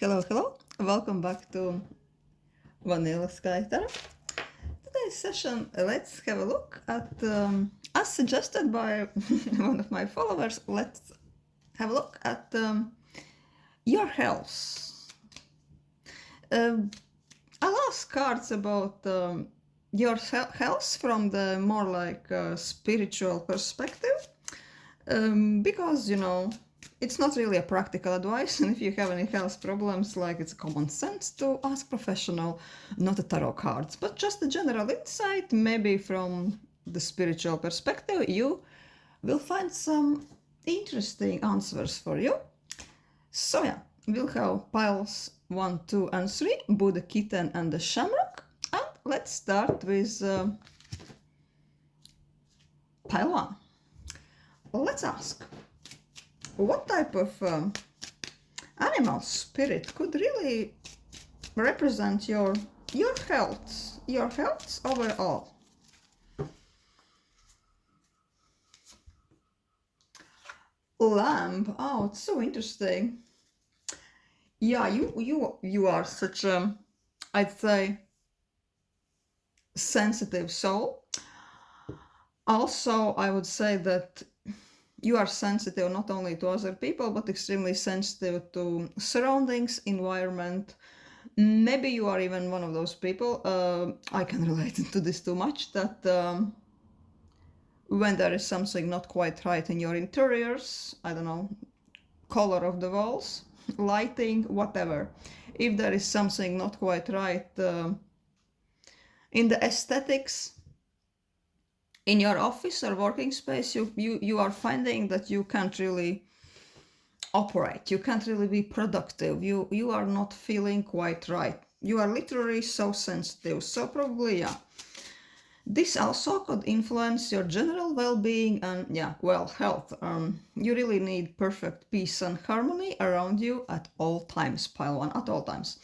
Hello, hello. Welcome back to Vanilla Sky Tarot. Today's session, let's have a look at, as suggested by one of my followers, let's have a look at your health. I'll ask cards about your health from the more like spiritual perspective, because, it's not really a practical advice, and if you have any health problems, like it's common sense to ask professional, not a tarot cards, but just a general insight, maybe from the spiritual perspective, you will find some interesting answers for you. So yeah, we'll have piles 1, 2, and 3, Buddha, Kitten, and the Shamrock, and let's start with pile 1. Let's ask, what type of animal spirit could really represent your health overall? Lamb. Oh, it's so interesting. Yeah, you are such a, I'd say, sensitive soul. Also, I would say that you are sensitive not only to other people, but extremely sensitive to surroundings, environment. Maybe you are even one of those people, I can relate to this too much, that when there is something not quite right in your interiors, I don't know, color of the walls, lighting, whatever. If there is something not quite right in the aesthetics, in your office or working space, you are finding that you can't really operate, you can't really be productive, you are not feeling quite right, you are literally so sensitive. So probably, yeah, this also could influence your general well-being and health. You really need perfect peace and harmony around you at all times, pile 1, at all times.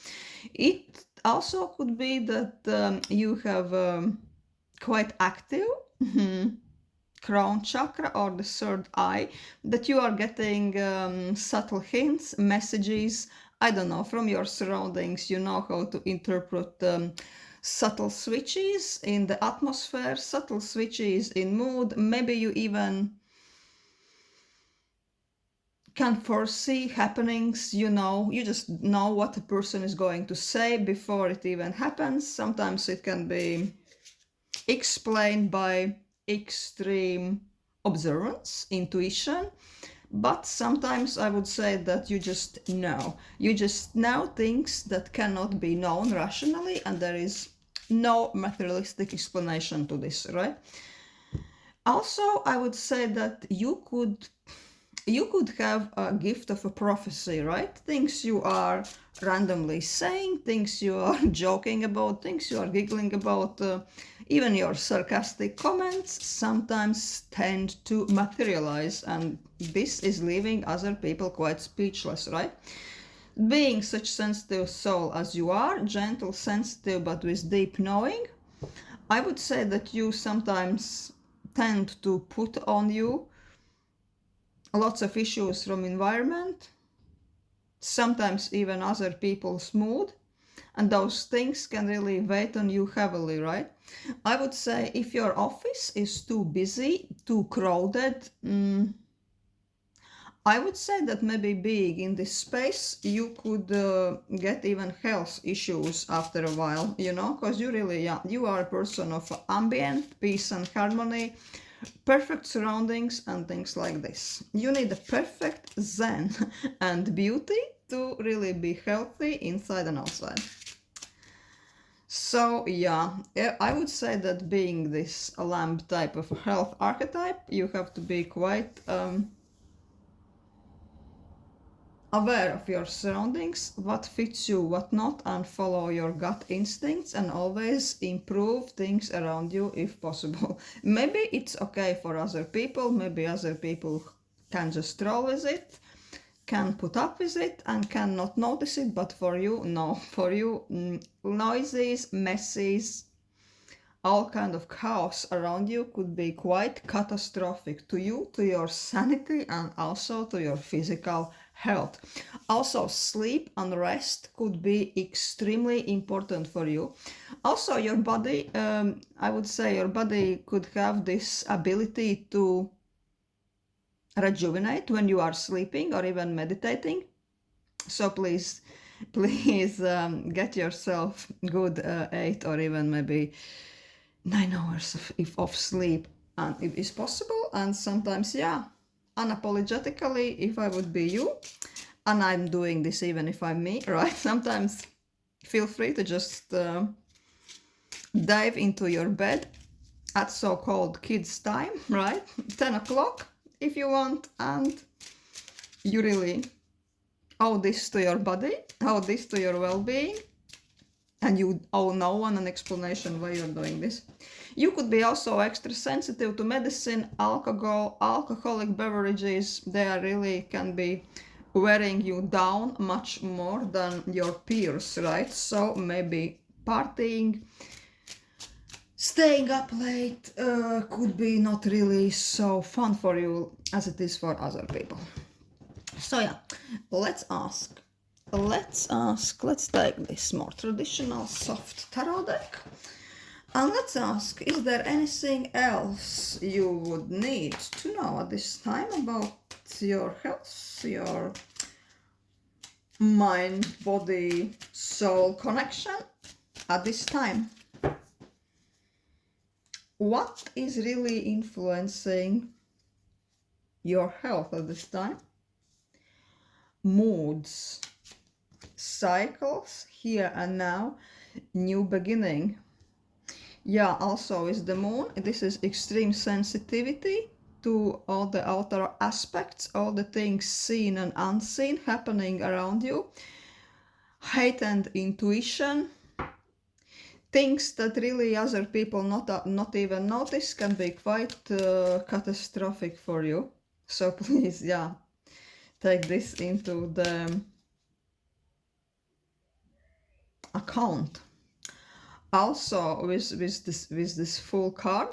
It also could be that you have quite active crown chakra or the third eye, that you are getting subtle hints, messages, I don't know, from your surroundings. You know how to interpret subtle switches in the atmosphere, subtle switches in mood. Maybe you even can foresee happenings, you just know what a person is going to say before it even happens. Sometimes it can be explained by extreme observance, intuition, but sometimes I would say that you just know. You just know things that cannot be known rationally, and there is no materialistic explanation to this, right? Also, I would say that you could have a gift of a prophecy, right? Things you are randomly saying, things you are joking about, things you are giggling about, even your sarcastic comments sometimes tend to materialize, and this is leaving other people quite speechless, right? Being such sensitive soul as you are, gentle, sensitive, but with deep knowing, I would say that you sometimes tend to put on you lots of issues from environment, sometimes even other people's mood, and those things can really weigh on you heavily, right? I would say if your office is too busy, too crowded, I would say that maybe being in this space, you could get even health issues after a while, because you are a person of ambient, peace and harmony, perfect surroundings and things like this. You need a perfect zen and beauty to really be healthy inside and outside. So I would say that being this lamb type of health archetype, you have to be quite aware of your surroundings, what fits you, what not, and follow your gut instincts, and always improve things around you if possible. Maybe it's okay for other people, maybe other people can just roll with it, can put up with it, and cannot notice it, but for you, no. For you, noises, messes, all kind of chaos around you could be quite catastrophic to you, to your sanity, and also to your physical health. Also, sleep and rest could be extremely important for you. Also, your body, I would say your body could have this ability to rejuvenate when you are sleeping or even meditating. So please get yourself good 8 or even maybe 9 hours of sleep, and if it's possible. And sometimes, yeah, unapologetically, if I would be you, and I'm doing this even if I'm me, right? Sometimes feel free to just dive into your bed at so-called kids time, right? 10 o'clock if you want, and you really owe this to your body, owe this to your well-being, and you owe no one an explanation why you're doing this. You could be also extra sensitive to medicine, alcohol, alcoholic beverages. They really can be wearing you down much more than your peers, right? So maybe partying, staying up late could be not really so fun for you as it is for other people. So yeah, let's take this more traditional soft tarot deck, and let's ask, is there anything else you would need to know at this time about your health, your mind, body, soul connection at this time? What is really influencing your health at this time? Moods, cycles, here and now, new beginning. Yeah, also is the moon. This is extreme sensitivity to all the outer aspects, all the things seen and unseen happening around you. Heightened intuition. Things that really other people not even notice can be quite catastrophic for you. So please, yeah, take this into the account. Also, with this full card,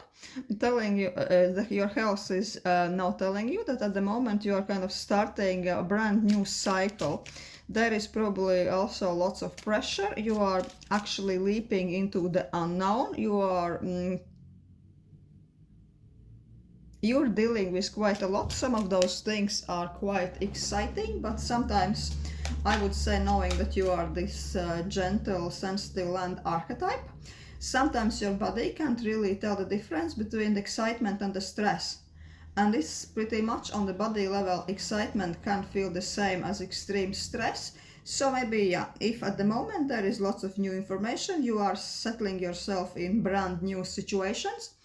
telling you that your health is now telling you that at the moment you are kind of starting a brand new cycle. There is probably also lots of pressure. You are actually leaping into the unknown. You're dealing with quite a lot. Some of those things are quite exciting, but sometimes I would say, knowing that you are this gentle, sensitive land archetype, sometimes your body can't really tell the difference between the excitement and the stress. And this pretty much on the body level, excitement can't feel the same as extreme stress. So maybe, yeah, if at the moment there is lots of new information, you are settling yourself in brand new situations,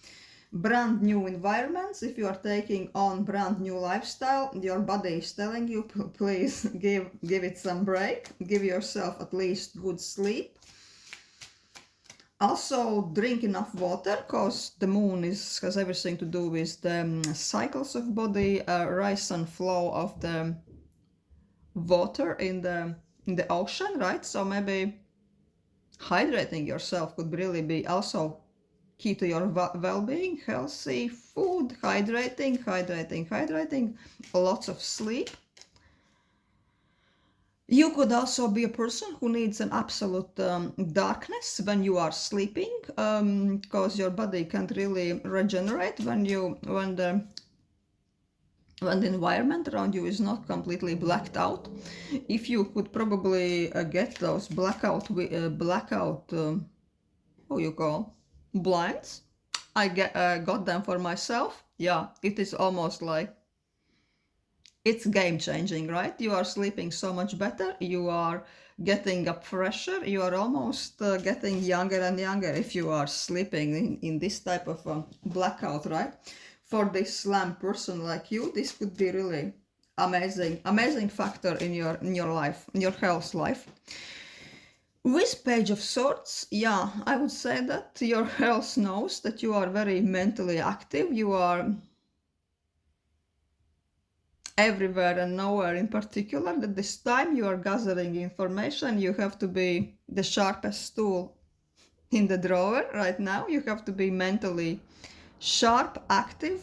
brand new environments. If you are taking on brand new lifestyle, your body is telling you, please give it some break, give yourself at least good sleep. Also drink enough water, because the moon has everything to do with the cycles of body, rise and flow of the water in the ocean, right? So maybe hydrating yourself could really be also key to your well-being. Healthy food, hydrating, lots of sleep. You could also be a person who needs an absolute darkness when you are sleeping, because your body can't really regenerate when the environment around you is not completely blacked out. If you could probably get those blackout what you call blinds. I got them for myself. Yeah, it is almost like it's game changing, right? You are sleeping so much better. You are getting up fresher. You are almost getting younger and younger if you are sleeping in this type of blackout, right? For this slam person like you, this could be really amazing factor in your life, in your health life. With Page of Swords, yeah, I would say that your health knows that you are very mentally active. You are everywhere and nowhere in particular. That this time you are gathering information. You have to be the sharpest tool in the drawer right now. You have to be mentally sharp, active,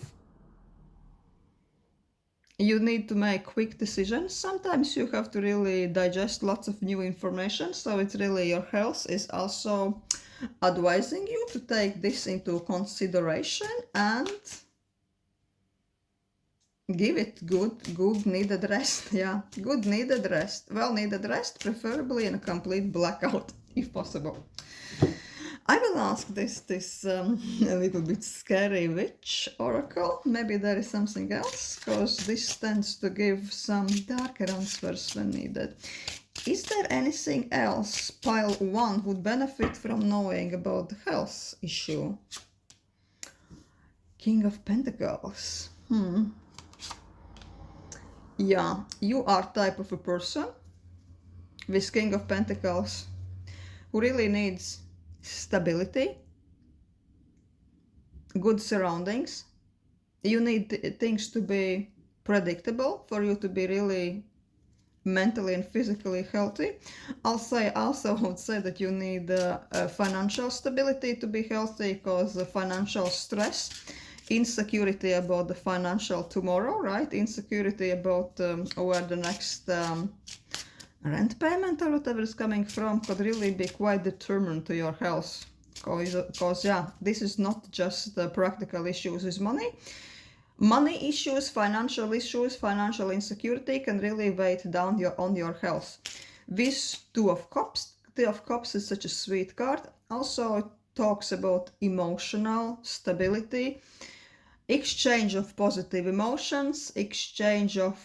You need to make quick decisions. Sometimes you have to really digest lots of new information. So it's really your health is also advising you to take this into consideration and give it good needed rest. Yeah, good needed rest. Well needed rest, preferably in a complete blackout if possible. I will ask this a little bit scary witch oracle. Maybe there is something else, because this tends to give some darker answers when needed. Is there anything else pile 1 would benefit from knowing about the health issue? King of Pentacles. Yeah, you are type of a person with King of Pentacles who really needs stability, good surroundings. You need things to be predictable for you to be really mentally and physically healthy. Also would say that you need financial stability to be healthy, because financial stress, insecurity about the financial tomorrow, right? Insecurity about where the next rent payment or whatever is coming from could really be quite determined to your health. Because yeah, this is not just the practical issues with money. Money issues, financial insecurity can really weigh down on your health. This Two of Cups is such a sweet card. Also, it talks about emotional stability, exchange of positive emotions, exchange of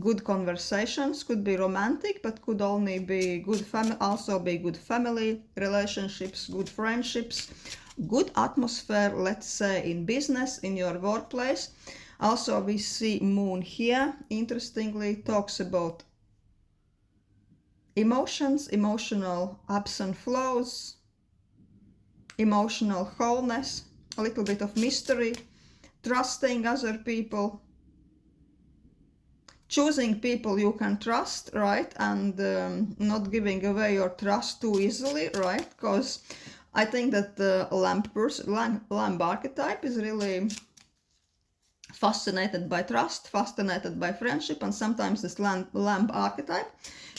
good conversations. Could be romantic, but could only be good good family relationships, good friendships, good atmosphere, let's say in business, in your workplace. Also, we see Moon here, interestingly, talks about emotions, emotional ups and flows, emotional wholeness, a little bit of mystery, trusting other people, choosing people you can trust, right? And not giving away your trust too easily, right? Because I think that the lamb archetype is really fascinated by trust, fascinated by friendship, and sometimes this lamb archetype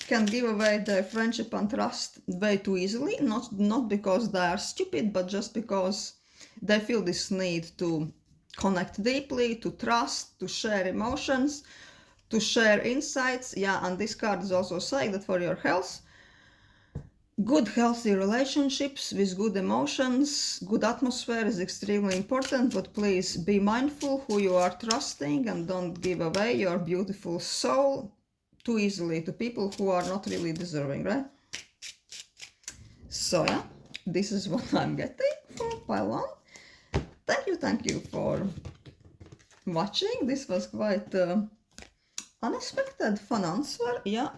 can give away their friendship and trust way too easily, not because they are stupid, but just because they feel this need to connect deeply, to trust, to share emotions, to share insights. Yeah, and this card is also saying that for your health, good healthy relationships with good emotions, good atmosphere is extremely important, but please be mindful who you are trusting and don't give away your beautiful soul too easily to people who are not really deserving, right? So yeah, this is what I'm getting for pile 1. Thank you for watching. This was quite unexpected fun answer. Yeah,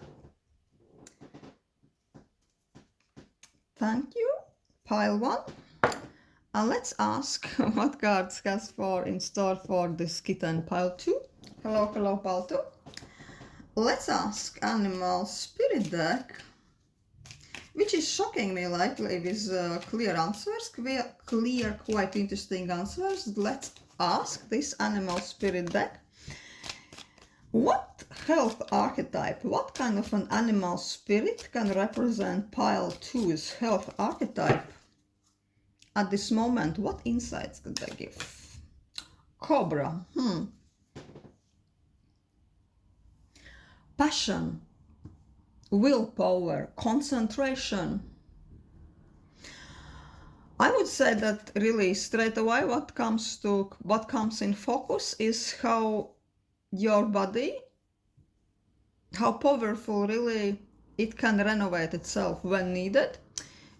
thank you, pile 1. And let's ask what cards has in store for this kitten, pile 2. Hello, pile 2. Let's ask Animal Spirit deck, which is shocking me lately with clear answers, clear, quite interesting answers. Let's ask this Animal Spirit deck. What health archetype, what kind of an animal spirit can represent pile 2's health archetype? At this moment, what insights could they give? Cobra. Passion, willpower, concentration. I would say that really straight away what comes in focus is how your body, how powerful really it can renovate itself when needed.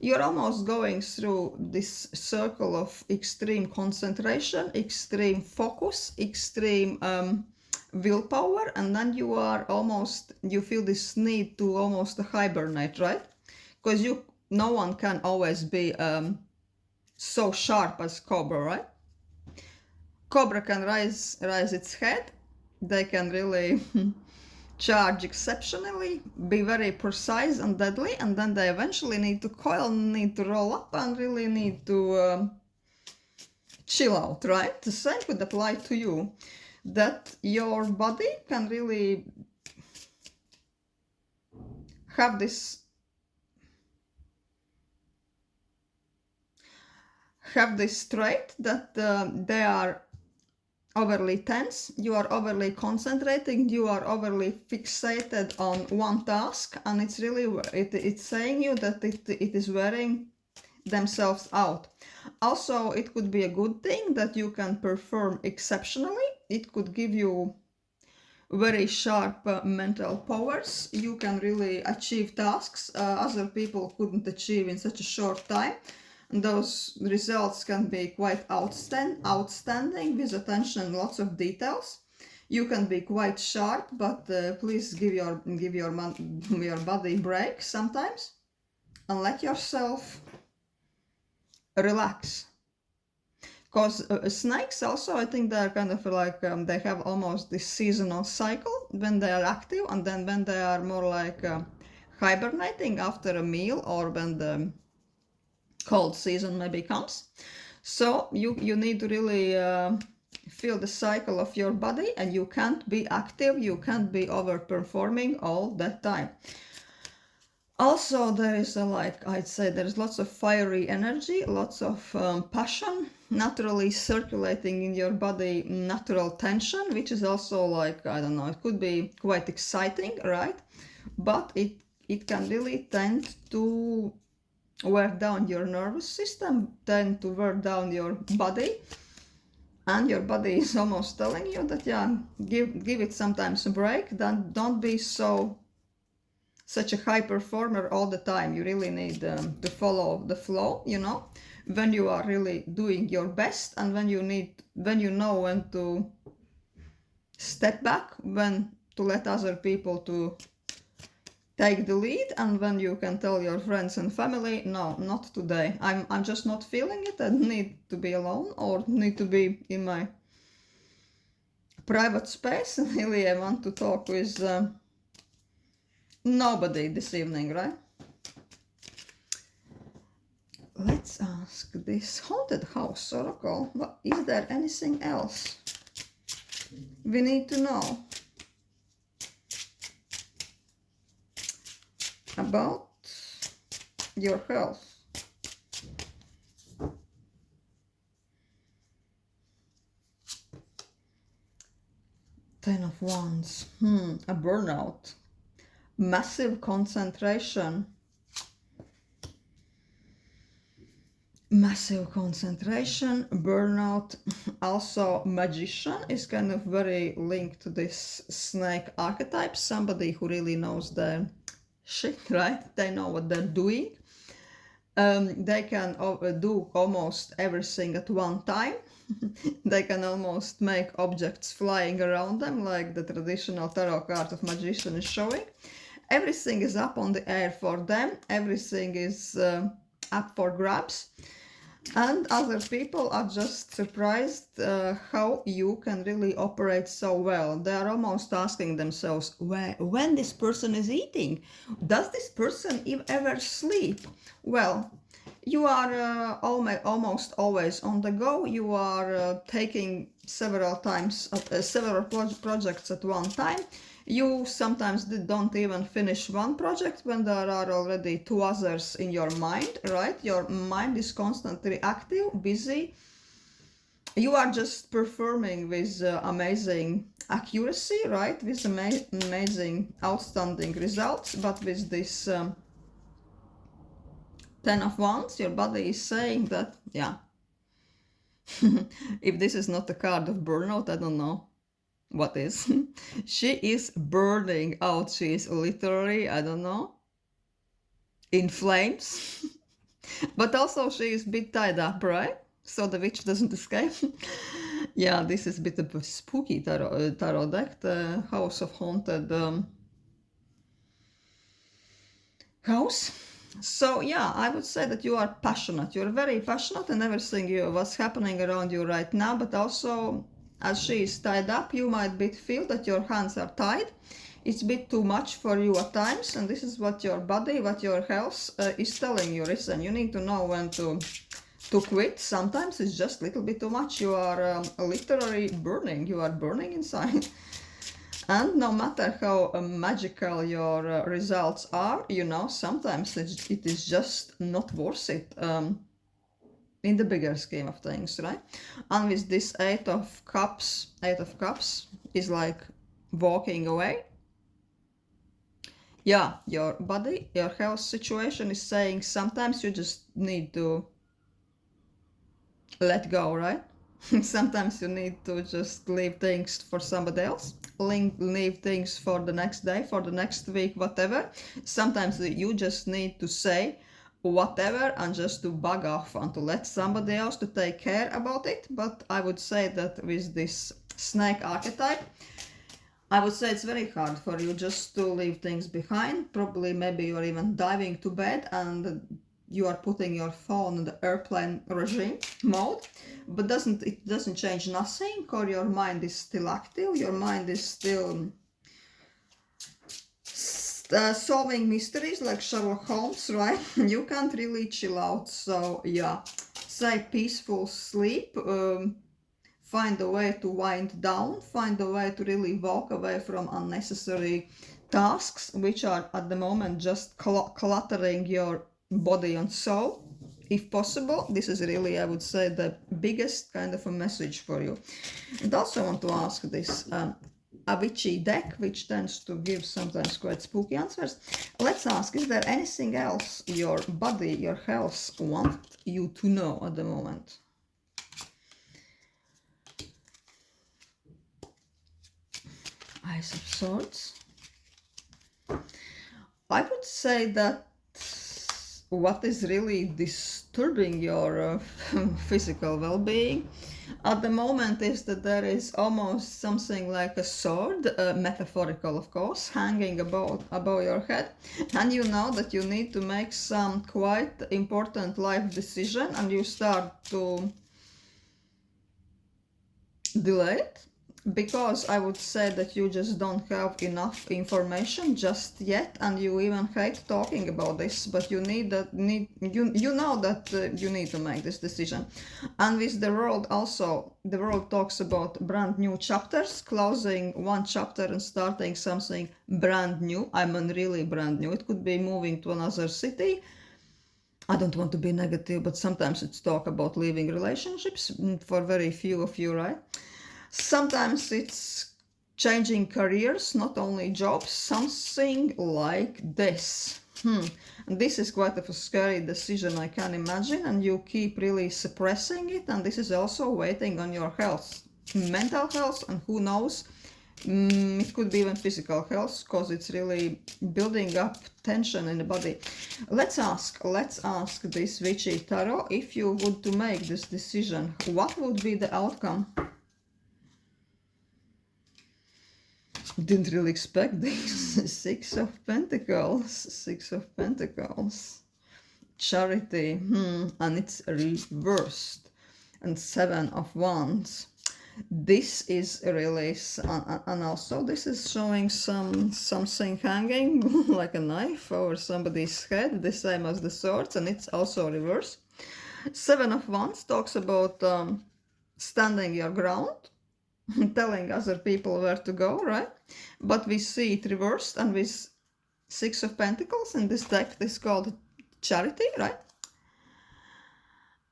You're almost going through this circle of extreme concentration, extreme focus, extreme willpower, and then you feel this need to almost hibernate, right? Because no one can always be so sharp as Cobra, right? Cobra can raise its head. They can really charge exceptionally, be very precise and deadly, and then they eventually need to coil, need to roll up, and really need to chill out, right? The same could apply to you, that your body can really have this trait that they are overly tense, you are overly concentrating, you are overly fixated on one task, and it's really it's saying you that it is wearing themselves out. Also, it could be a good thing that you can perform exceptionally. It could give you very sharp mental powers. You can really achieve tasks other people couldn't achieve in such a short time. And those results can be quite outstanding with attention and lots of details. You can be quite sharp, but please give your body a break sometimes and let yourself relax. Because snakes also, I think they're kind of like, they have almost this seasonal cycle when they are active, and then when they are more like hibernating after a meal, or when the cold season maybe comes. So you need to really feel the cycle of your body, and you can't be active, you can't be overperforming all that time. Also, there is I'd say there's lots of fiery energy, lots of passion naturally circulating in your body, natural tension, which is also like, I don't know, it could be quite exciting, right? But it can really tend to wear down your nervous system, tend to wear down your body, and your body is almost telling you that, yeah, give it sometimes a break. Don't be such a high performer all the time. You really need to follow the flow, you know, when you are really doing your best, and when you know when to step back, when to let other people to take the lead, and when you can tell your friends and family, no, not today. I'm just not feeling it. I need to be alone, or need to be in my private space, and really I want to talk with nobody this evening, right? Let's ask this haunted house oracle. Is there anything else we need to know about your health? Ten of Wands. A burnout. Massive concentration. Massive concentration, burnout. Also, magician is kind of very linked to this snake archetype. Somebody who really knows their shit, right? They know what they're doing. They can do almost everything at one time. They can almost make objects flying around them, like the traditional tarot card of magician is showing. Everything is up on the air for them. Everything is up for grabs. And other people are just surprised how you can really operate so well. They are almost asking themselves, when this person is eating? Does this person ever sleep? Well, you are almost always on the go. You are taking several projects at one time. You sometimes don't even finish one project when there are already two others in your mind, right? Your mind is constantly active, busy. You are just performing with amazing accuracy, right? With amazing, outstanding results. But with this Ten of Wands, your body is saying that, yeah, if this is not a card of burnout, I don't know what is. She is burning out. She is literally, I don't know, in flames. But also she is a bit tied up, right? So the witch doesn't escape. Yeah, this is a bit of a spooky tarot deck, the House of Haunted House. So yeah, I would say that you are passionate. You're very passionate in everything what's happening around you right now, but also as she is tied up, you might feel that your hands are tied. It's a bit too much for you at times, and this is what your body, what your health is telling you. Listen, you need to know when to to quit. Sometimes it's just a little bit too much. You are literally burning. You are burning inside. And no matter how magical your results are, you know, sometimes it is just not worth it in the bigger scheme of things, right? And with this Eight of Cups is like walking away. Yeah, your body, your health situation is saying sometimes you just need to let go, right? Sometimes you need to just leave things for somebody else, leave things for the next day, for the next week, whatever. Sometimes you just need to say whatever and just to bug off and to let somebody else to take care about it. But I would say that with this snake archetype, I would say it's very hard for you just to leave things behind. Probably maybe you're even diving to bed and you are putting your phone in the airplane regime mode, but it doesn't change nothing, or your mind is still active, your mind is still solving mysteries like Sherlock Holmes, right? You can't really chill out. So yeah, say peaceful sleep, find a way to wind down, find a way to really walk away from unnecessary tasks which are at the moment just cluttering your body and soul. If possible, this is really, I would say, the biggest kind of a message for you. And also want to ask this Avicii deck, which tends to give sometimes quite spooky answers. Let's ask, is there anything else your body, your health want you to know at the moment? Ace of Swords. I would say that what is really disturbing your physical well-being at the moment is that there is almost something like a sword, metaphorical of course, hanging above your head, and you know that you need to make some quite important life decision and you start to delay it, because I would say that you just don't have enough information just yet, and you even hate talking about this, but you know that you need to make this decision. And with the world also, the world talks about brand new chapters, closing one chapter and starting something brand new. I mean really brand new. It could be moving to another city. I don't want to be negative, but sometimes it's talk about leaving relationships for very few of you, right? Sometimes it's changing careers, not only jobs, something like this. This is quite a scary decision, I can imagine, and you keep really suppressing it, and this is also waiting on your health, mental health, and who knows, it could be even physical health, because it's really building up tension in the body. Let's ask this Witchy Tarot, if you would to make this decision, what would be the outcome? Didn't really expect this. Six of Pentacles. Charity, and it's reversed. And Seven of Wands. This is really, and also this is showing something hanging like a knife over somebody's head, the same as the swords, and it's also reversed. Seven of Wands talks about standing your ground, telling other people where to go, right? But we see it reversed, and with Six of Pentacles in this deck, this is called Charity, right?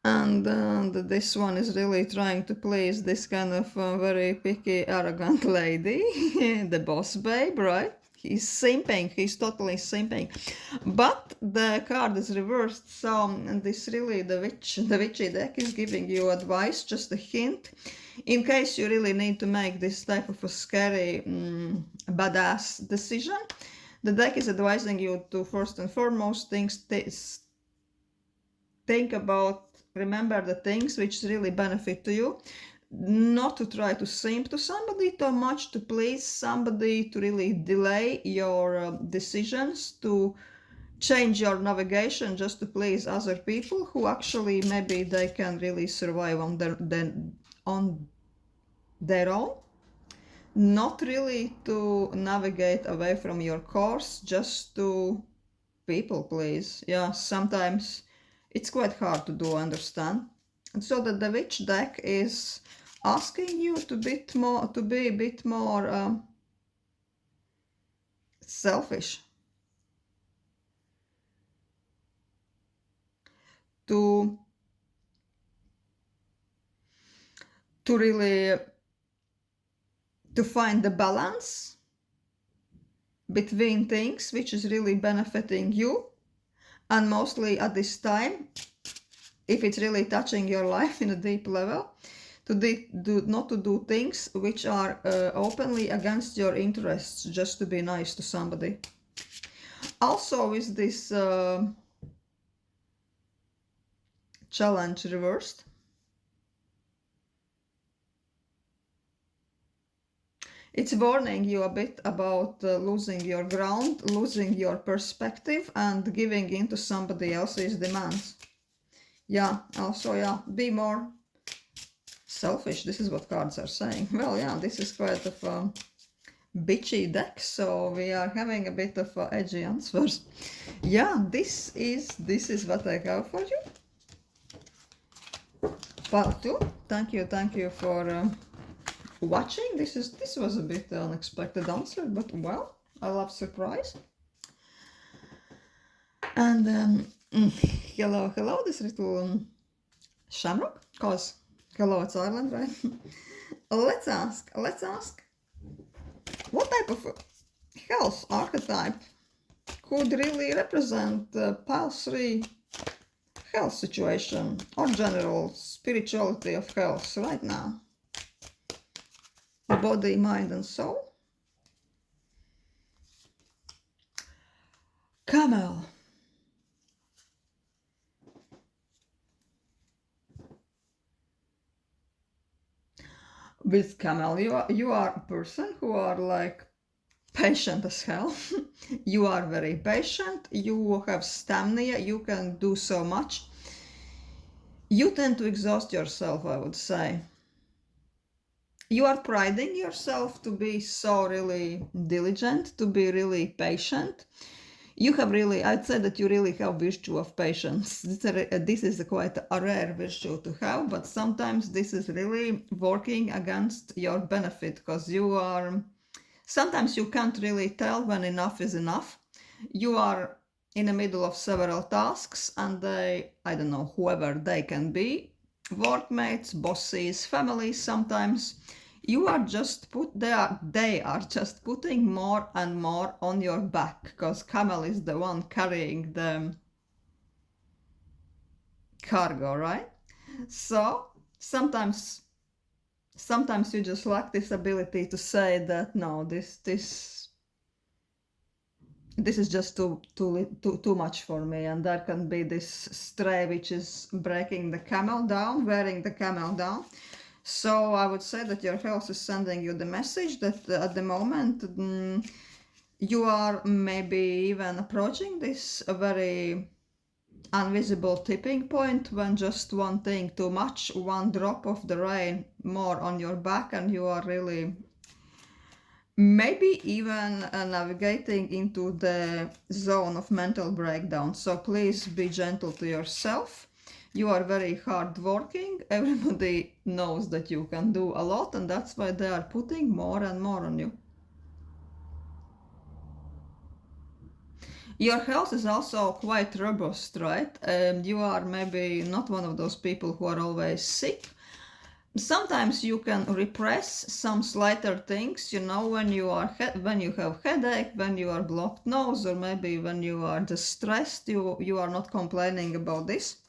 And this one is really trying to please this kind of very picky, arrogant lady, the boss babe, right? He's simping, he's totally simping. But the card is reversed, so this really, the witchy deck is giving you advice, just a hint. In case you really need to make this type of a scary, badass decision, the deck is advising you to first and foremost think about, remember the things which really benefit to you, not to try to simp to somebody too much, to please somebody, to really delay your decisions, to change your navigation just to please other people who actually maybe they can really survive on their own. Not really to navigate away from your course just to people please. Yeah, sometimes it's quite hard to do, understand. And so that the witch deck is asking you to be a bit more selfish, to really to find the balance between things which is really benefiting you, and mostly at this time, if it's really touching your life in a deep level, to not to do things which are openly against your interests just to be nice to somebody. Also, with this challenge reversed, it's warning you a bit about losing your ground, losing your perspective, and giving in to somebody else's demands. Yeah, also, yeah, be more selfish. This is what cards are saying. Well, yeah, this is quite of a bitchy deck, so we are having a bit of edgy answers. Yeah, this is what I have for you. Part 2. Thank you for watching. This was a bit unexpected answer, but well, I love surprise. And hello, this little shamrock, cause hello, it's Ireland, right? Let's ask, what type of health archetype could really represent the pile 3 health situation or general spirituality of health right now? Body, mind, and soul. Camel. With camel, you are a person who are like patient as hell. You are very patient, you have stamina, you can do so much. You tend to exhaust yourself, I would say. You are priding yourself to be so really diligent, to be really patient. You have really, I'd say that you really have virtue of patience. This is quite a rare virtue to have, but sometimes this is really working against your benefit, because sometimes you can't really tell when enough is enough. You are in the middle of several tasks, and I don't know, whoever they can be, workmates, bosses, families, sometimes you are just they are just putting more and more on your back, because camel is the one carrying the cargo, right? So sometimes you just lack this ability to say that no, this is just too much for me, and there can be this stray which is breaking the camel down, wearing the camel down. So I would say that your health is sending you the message that at the moment you are maybe even approaching this very invisible tipping point, when just one thing too much, one drop of the rain more on your back, and you are really maybe even navigating into the zone of mental breakdown. So please be gentle to yourself. You are very hardworking. Everybody knows that you can do a lot, and that's why they are putting more and more on you. Your health is also quite robust, right? You are maybe not one of those people who are always sick. Sometimes you can repress some slighter things, when you have headache, when you are blocked nose, or maybe when you are distressed. You are not complaining about this.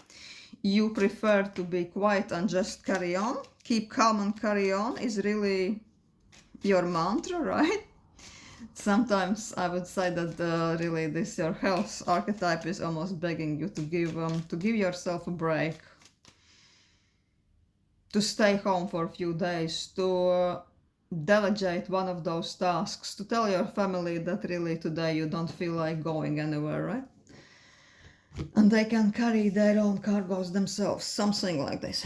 You prefer to be quiet and just carry on. Keep calm and carry on is really your mantra, right? Sometimes I would say that really this your health archetype is almost begging you to give yourself a break, to stay home for a few days, to delegate one of those tasks, to tell your family that really today you don't feel like going anywhere, right? And they can carry their own cargoes themselves, something like this.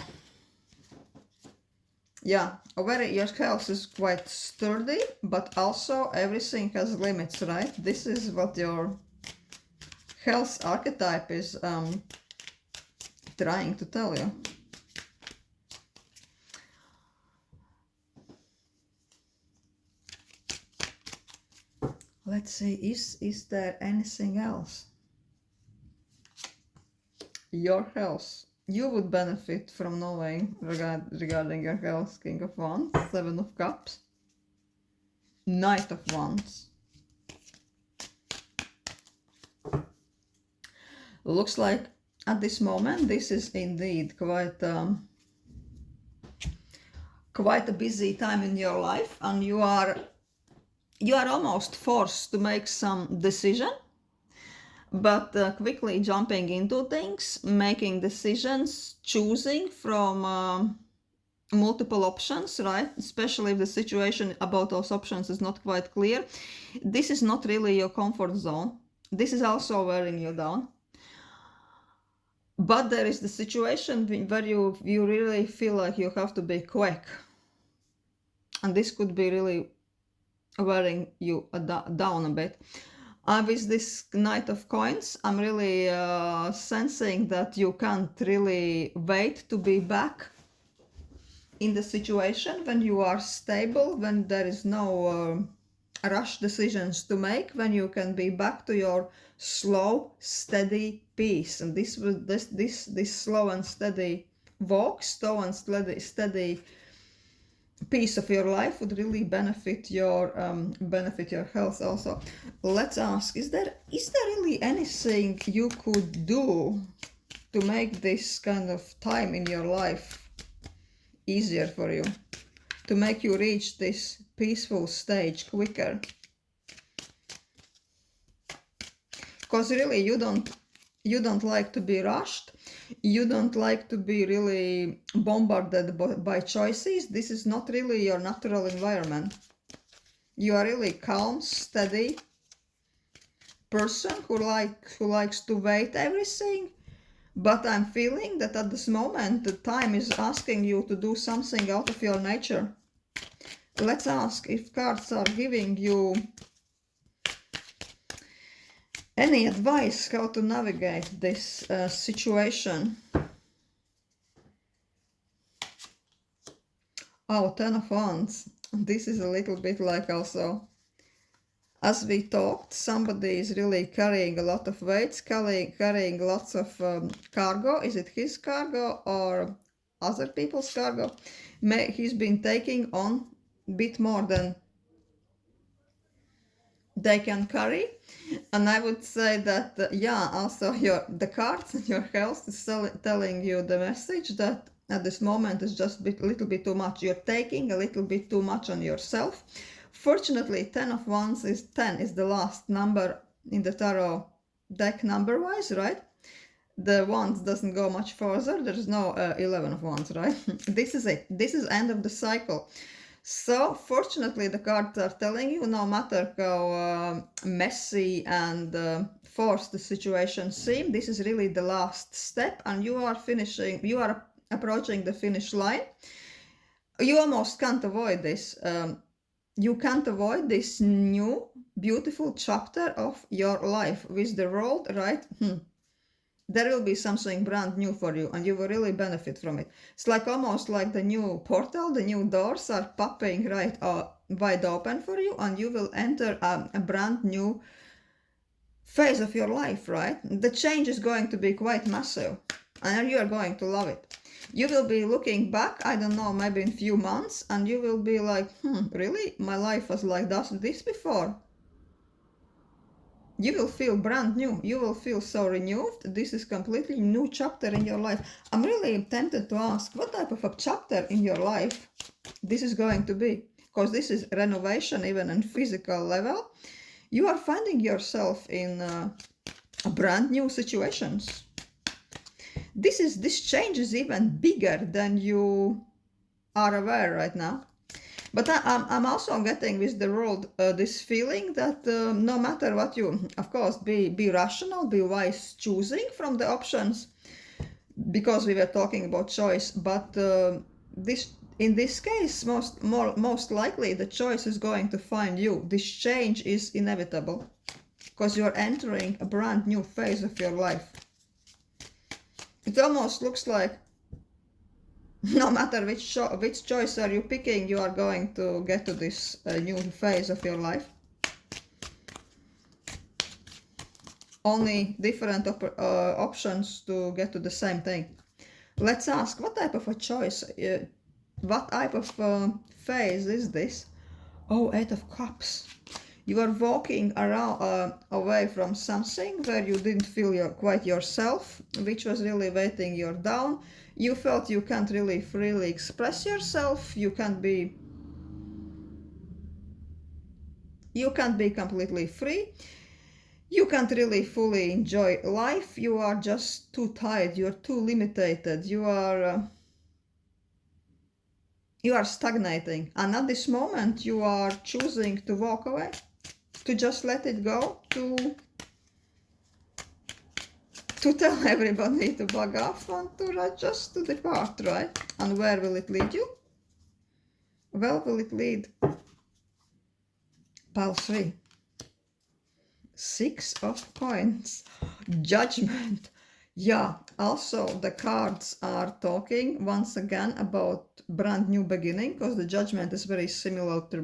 Yeah, your health is quite sturdy, but also everything has limits, right? This is what your health archetype is trying to tell you. Let's see, is there anything else? Your health. You would benefit from knowing regarding your health. King of Wands, Seven of Cups, Knight of Wands. Looks like at this moment this is indeed quite a busy time in your life, and you are almost forced to make some decision, but quickly jumping into things, making decisions, choosing from multiple options, right? Especially if the situation about those options is not quite clear. This is not really your comfort zone. This is also wearing you down. But there is the situation where you really feel like you have to be quick. And this could be really wearing you down a bit. With this Knight of Coins, I'm really sensing that you can't really wait to be back in the situation when you are stable, when there is no rush decisions to make, when you can be back to your slow, steady peace. And this slow and steady walk, slow and steady piece of your life would really benefit your health also. Let's ask, is there really anything you could do to make this kind of time in your life easier for you, to make you reach this peaceful stage quicker? Because really you don't like to be rushed. You don't like to be really bombarded by choices. This is not really your natural environment. You are really calm, steady person who likes to wait everything. But I'm feeling that at this moment the time is asking you to do something out of your nature. Let's ask if cards are giving you any advice how to navigate this situation. Oh, Ten of Wands. This is a little bit like also, as we talked, somebody is really carrying a lot of weights, carrying lots of cargo. Is it his cargo or other people's cargo? He's been taking on a bit more than they can carry. And I would say that, also the cards and your health is telling you the message that at this moment is just a little bit too much. You're taking a little bit too much on yourself. Fortunately, 10 of Wands is 10 is the last number in the tarot deck number-wise, right? The Wands doesn't go much further. There's no 11 of Wands, right? This is it. This is end of the cycle. So, fortunately, the cards are telling you, no matter how messy and forced the situation seems, this is really the last step, and you are approaching the finish line. You almost can't avoid this. You can't avoid this new, beautiful chapter of your life with the world, right? There will be something brand new for you, and you will really benefit from it. It's like almost like the new portal, the new doors are popping right wide open for you, and you will enter a brand new phase of your life, right? The change is going to be quite massive, and you are going to love it. You will be looking back, I don't know, maybe in a few months, and you will be like, really? My life was like this before? You will feel brand new. You will feel so renewed. This is completely new chapter in your life. I'm really tempted to ask what type of a chapter in your life this is going to be. Because this is renovation even on physical level. You are finding yourself in brand new situations. This change is even bigger than you are aware right now. But I'm also getting with the world this feeling that no matter what you, of course, be rational, be wise, choosing from the options, because we were talking about choice. But in this case, most likely the choice is going to find you. This change is inevitable because you're entering a brand new phase of your life. It almost looks like no matter which choice are you picking, you are going to get to this new phase of your life. Only different options to get to the same thing. Let's ask, what type of a choice, what type of phase is this? Oh, Eight of Cups. You are walking around away from something where you didn't feel quite yourself, which was really weighting you down. You felt you can't really freely express yourself. You can't be completely free. You can't really fully enjoy life. You are just too tired. You're too limited. You are stagnating. And at this moment, you are choosing to walk away, to just let it go, to tell everybody to bug off and to just to depart, right? And where will it lead you? Well, will it lead? Pile 3. 6 of Coins. Judgment. Yeah, also the cards are talking once again about brand new beginning, because the Judgment is very similar to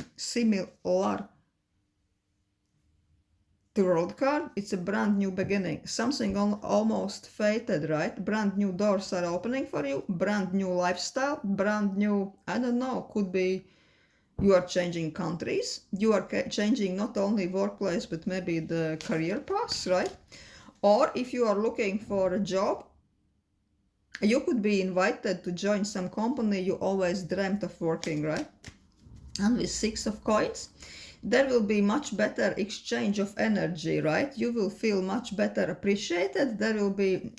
World card. It's a brand new beginning, something almost fated, right? Brand new doors are opening for you, brand new lifestyle, brand new, I don't know, could be you are changing countries, you are changing not only workplace but maybe the career path, right? Or if you are looking for a job, you could be invited to join some company you always dreamt of working, right? And with 6 of Coins, there will be much better exchange of energy, right? You will feel much better appreciated. There will be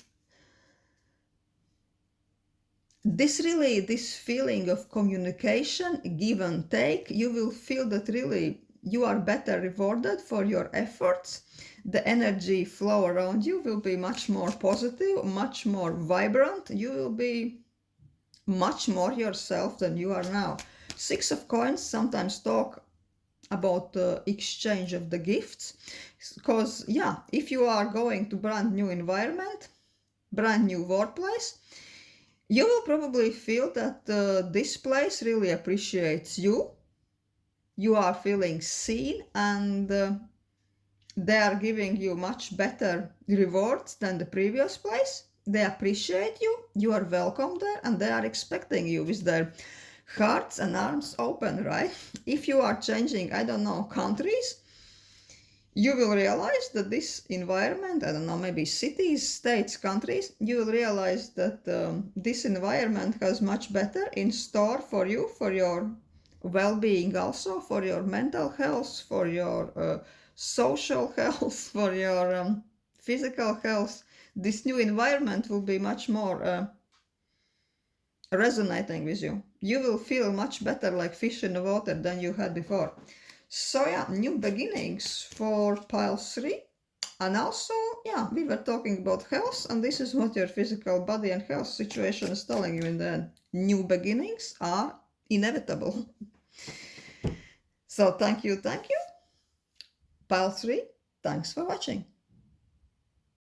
this feeling of communication, give and take. You will feel that really you are better rewarded for your efforts. The energy flow around you will be much more positive, much more vibrant. You will be much more yourself than you are now. 6 of Coins sometimes talk about the exchange of the gifts, because yeah, if you are going to brand new environment, brand new workplace, you will probably feel that this place really appreciates you. You are feeling seen, and they are giving you much better rewards than the previous place. They appreciate you, you are welcome there, and they are expecting you with their hearts and arms open, right? If you are changing, I don't know, countries, you will realize that this environment, I don't know, maybe cities, states, countries, you will realize that this environment has much better in store for you, for your well-being also, for your mental health, for your social health, for your physical health. This new environment will be much more resonating with you. You will feel much better like fish in the water than you had before. So yeah, new beginnings for pile 3. And also, yeah, we were talking about health, and this is what your physical body and health situation is telling you in the end. New beginnings are inevitable. So thank you. Pile 3, thanks for watching.